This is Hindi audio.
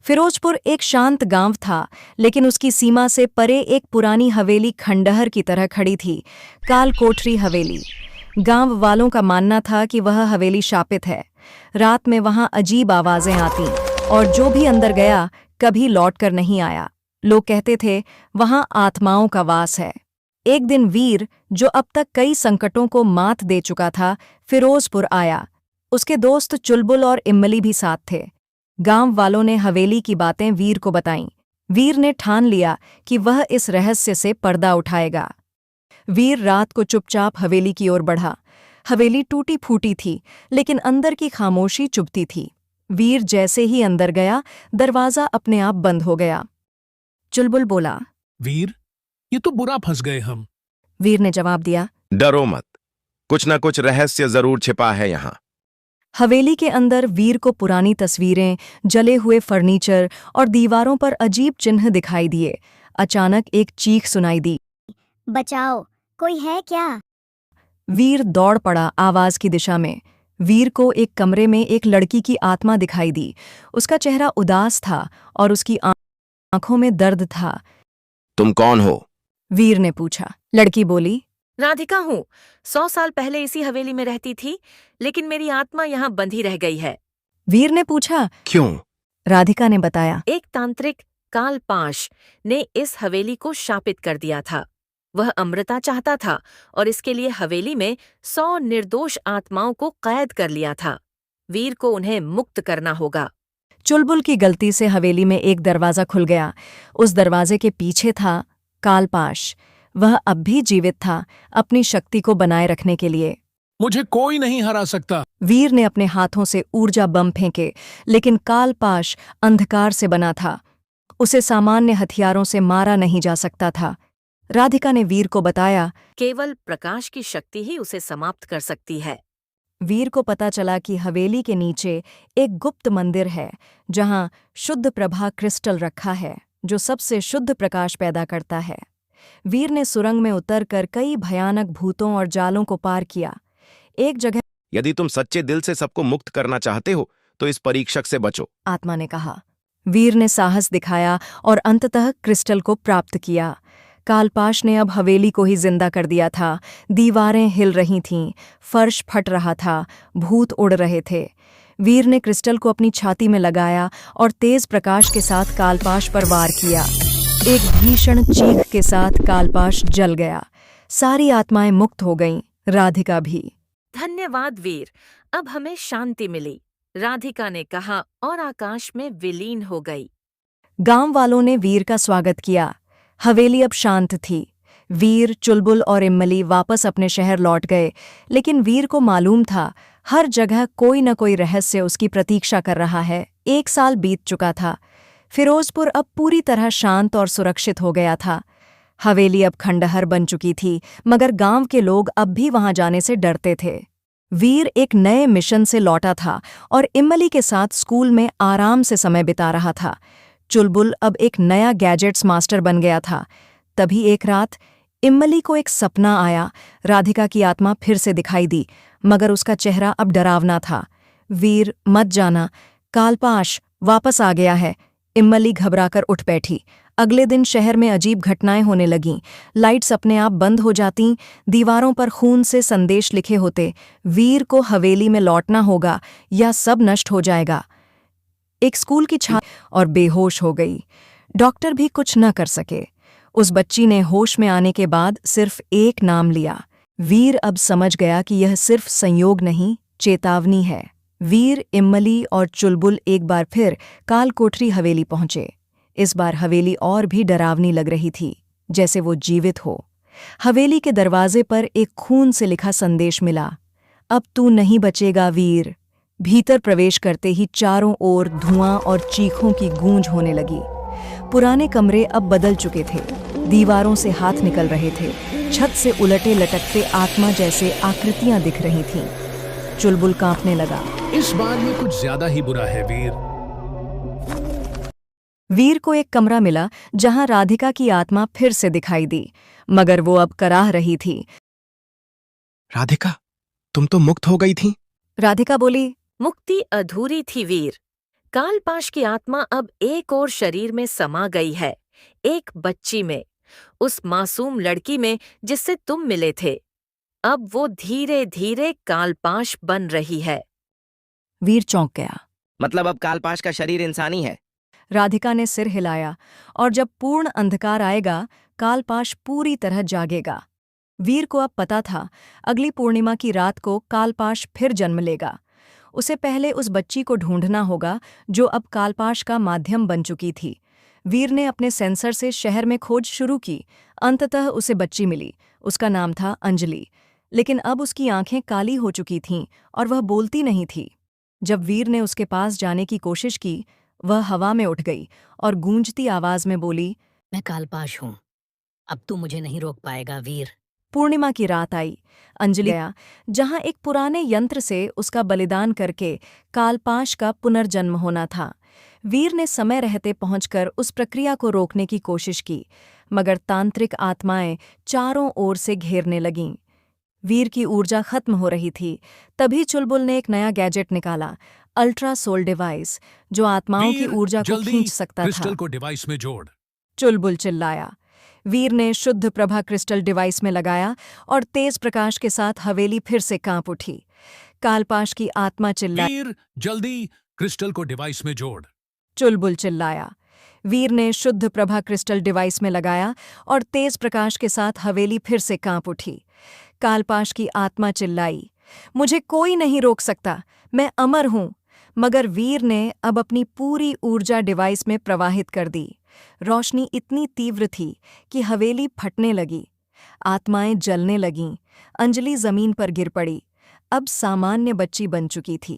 फिरोजपुर एक शांत गांव था, लेकिन उसकी सीमा से परे एक पुरानी हवेली खंडहर की तरह खड़ी थी। काल कोठरी हवेली। गांव वालों का मानना था कि वह हवेली शापित है। रात में वहां अजीब आवाजें आती और जो भी अंदर गया कभी लौटकर नहीं आया। लोग कहते थे वहां आत्माओं का वास है। एक दिन वीर, जो अब तक कई संकटों को मात दे चुका था, फिरोजपुर आया। उसके दोस्त चुलबुल और इम्मली भी साथ थे। गांव वालों ने हवेली की बातें वीर को बताईं। वीर ने ठान लिया कि वह इस रहस्य से पर्दा उठाएगा। वीर रात को चुपचाप हवेली की ओर बढ़ा। हवेली टूटी फूटी थी, लेकिन अंदर की खामोशी चुभती थी। वीर जैसे ही अंदर गया, दरवाजा अपने आप बंद हो गया। चुलबुल बोला, वीर, ये तो बुरा फंस गए हम। वीर ने जवाब दिया, डरो मत, कुछ न कुछ रहस्य जरूर छिपा है यहाँ। हवेली के अंदर वीर को पुरानी तस्वीरें, जले हुए फर्नीचर और दीवारों पर अजीब चिन्ह दिखाई दिए। अचानक एक चीख सुनाई दी। बचाओ, कोई है क्या? वीर दौड़ पड़ा आवाज की दिशा में। वीर को एक कमरे में एक लड़की की आत्मा दिखाई दी। उसका चेहरा उदास था और उसकी आंखों में दर्द था। तुम कौन हो? वीर ने पूछा। लड़की बोली, राधिका हूँ। 100 साल पहले इसी हवेली में रहती थी, लेकिन मेरी आत्मा यहाँ बंधी रह गई है। वीर ने पूछा, क्यों? राधिका ने बताया, एक तांत्रिक कालपाश ने इस हवेली को शापित कर दिया था। वह अमृता चाहता था और इसके लिए हवेली में 100 निर्दोष आत्माओं को कैद कर लिया था। वीर को उन्हें मुक्त करना होगा। चुलबुल की गलती से हवेली में एक दरवाजा खुल गया। उस दरवाजे के पीछे था कालपाश। वह अब भी जीवित था, अपनी शक्ति को बनाए रखने के लिए। मुझे कोई नहीं हरा सकता। वीर ने अपने हाथों से ऊर्जा बम फेंके, लेकिन कालपाश अंधकार से बना था। उसे सामान्य हथियारों से मारा नहीं जा सकता था। राधिका ने वीर को बताया, केवल प्रकाश की शक्ति ही उसे समाप्त कर सकती है। वीर को पता चला कि हवेली के नीचे एक गुप्त मंदिर है, जहां शुद्ध प्रभा क्रिस्टल रखा है, जो सबसे शुद्ध प्रकाश पैदा करता है। वीर ने सुरंग में उतरकर कई भयानक भूतों और जालों को पार किया। एक जगह यदि तुम सच्चे दिल से सबको मुक्त करना चाहते हो तो इस परीक्षक से बचो। आत्मा ने कहा। वीर ने साहस दिखाया और अंततः क्रिस्टल को प्राप्त किया। कालपाश ने अब हवेली को ही जिंदा कर दिया था। दीवारें हिल रही थीं, फर्श फट रहा था, भूत उड़ रहे थे। वीर ने क्रिस्टल को अपनी छाती में लगाया और तेज प्रकाश के साथ कालपाश पर वार किया। एक भीषण चीख के साथ कालपाश जल गया। सारी आत्माएं मुक्त हो गईं, राधिका भी। धन्यवाद वीर, अब हमें शांति मिली, राधिका ने कहा और आकाश में विलीन हो गई। गांव वालों ने वीर का स्वागत किया। हवेली अब शांत थी। वीर, चुलबुल और इम्मली वापस अपने शहर लौट गए, लेकिन वीर को मालूम था हर जगह कोई न कोई रहस्य उसकी प्रतीक्षा कर रहा है। 1 साल बीत चुका था। फिरोजपुर अब पूरी तरह शांत और सुरक्षित हो गया था। हवेली अब खंडहर बन चुकी थी, मगर गांव के लोग अब भी वहां जाने से डरते थे। वीर एक नए मिशन से लौटा था और इम्मली के साथ स्कूल में आराम से समय बिता रहा था। चुलबुल अब एक नया गैजेट्स मास्टर बन गया था। तभी एक रात इम्मली को एक सपना आया। राधिका की आत्मा फिर से दिखाई दी, मगर उसका चेहरा अब डरावना था। वीर, मत जाना, कालपाश वापस आ गया है। इम्मली घबराकर उठ बैठी। अगले दिन शहर में अजीब घटनाएं होने लगीं। लाइट्स अपने आप बंद हो जातीं, दीवारों पर खून से संदेश लिखे होते। वीर को हवेली में लौटना होगा या सब नष्ट हो जाएगा। एक स्कूल की छात्र और बेहोश हो गई। डॉक्टर भी कुछ न कर सके। उस बच्ची ने होश में आने के बाद सिर्फ एक नाम लिया। वीर अब समझ गया कि यह सिर्फ संयोग नहीं, चेतावनी है। वीर, इम्मली और चुलबुल एक बार फिर कालकोठरी हवेली पहुंचे। इस बार हवेली और भी डरावनी लग रही थी, जैसे वो जीवित हो। हवेली के दरवाजे पर एक खून से लिखा संदेश मिला, अब तू नहीं बचेगा वीर। भीतर प्रवेश करते ही चारों ओर धुआं और चीखों की गूंज होने लगी। पुराने कमरे अब बदल चुके थे। दीवारों से हाथ निकल रहे थे। छत से उलटे लटकते आत्मा जैसे आकृतियां दिख रही थीं। चुलबुल कांपने लगा। इस बार ये कुछ ज्यादा ही बुरा है वीर। वीर को एक कमरा मिला जहां राधिका की आत्मा फिर से दिखाई दी, मगर वो अब कराह रही थी। राधिका, तुम तो मुक्त हो गई थी। राधिका बोली, मुक्ति अधूरी थी वीर। कालपाश की आत्मा अब एक और शरीर में समा गई है, एक बच्ची में, उस मासूम लड़की में जिससे तुम मिले थे। अब वो धीरे धीरे कालपाश बन रही है। वीर चौंक गया। मतलब अब कालपाश का शरीर इंसानी है? राधिका ने सिर हिलाया, और जब पूर्ण अंधकार आएगा कालपाश पूरी तरह जागेगा। वीर को अब पता था अगली पूर्णिमा की रात को कालपाश फिर जन्म लेगा। उसे पहले उस बच्ची को ढूंढना होगा जो अब कालपाश का माध्यम बन चुकी थी। वीर ने अपने सेंसर से शहर में खोज शुरू की। अंततः उसे बच्ची मिली। उसका नाम था अंजलि, लेकिन अब उसकी आंखें काली हो चुकी थीं और वह बोलती नहीं थी। जब वीर ने उसके पास जाने की कोशिश की, वह हवा में उठ गई और गूंजती आवाज में बोली, मैं कालपाश हूँ, अब तू मुझे नहीं रोक पाएगा वीर। पूर्णिमा की रात आई। अंजलि गया जहां एक पुराने यंत्र से उसका बलिदान करके कालपाश का पुनर्जन्म होना था। वीर ने समय रहते पहुंचकर उस प्रक्रिया को रोकने की कोशिश की, मगर तांत्रिक आत्माएं चारों ओर से घेरने लगीं। वीर की ऊर्जा खत्म हो रही थी। तभी चुलबुल ने एक नया गैजेट निकाला, अल्ट्रा सोल डिवाइस, जो आत्माओं की वीर, ऊर्जा को जल्दी खींच सकता क्रिस्टल था। को डिवाइस में जोड़। चुलबुल चिल्लाया। वीर ने शुद्ध प्रभा क्रिस्टल डिवाइस में लगाया और तेज प्रकाश के साथ हवेली फिर से कांप उठी। कालपाश की आत्मा चिल्लाई। वीर, जल्दी क्रिस्टल को डिवाइस में जोड़। चुलबुल चिल्लाया। वीर ने शुद्ध प्रभा क्रिस्टल डिवाइस में लगाया और तेज प्रकाश के साथ हवेली फिर से कांप उठी। कालपाश की आत्मा चिल्लाई, मुझे कोई नहीं रोक सकता, मैं अमर हूं। मगर वीर ने अब अपनी पूरी ऊर्जा डिवाइस में प्रवाहित कर दी। रोशनी इतनी तीव्र थी कि हवेली फटने लगी। आत्माएं जलने लगीं। अंजलि जमीन पर गिर पड़ी। अब सामान्य बच्ची बन चुकी थी।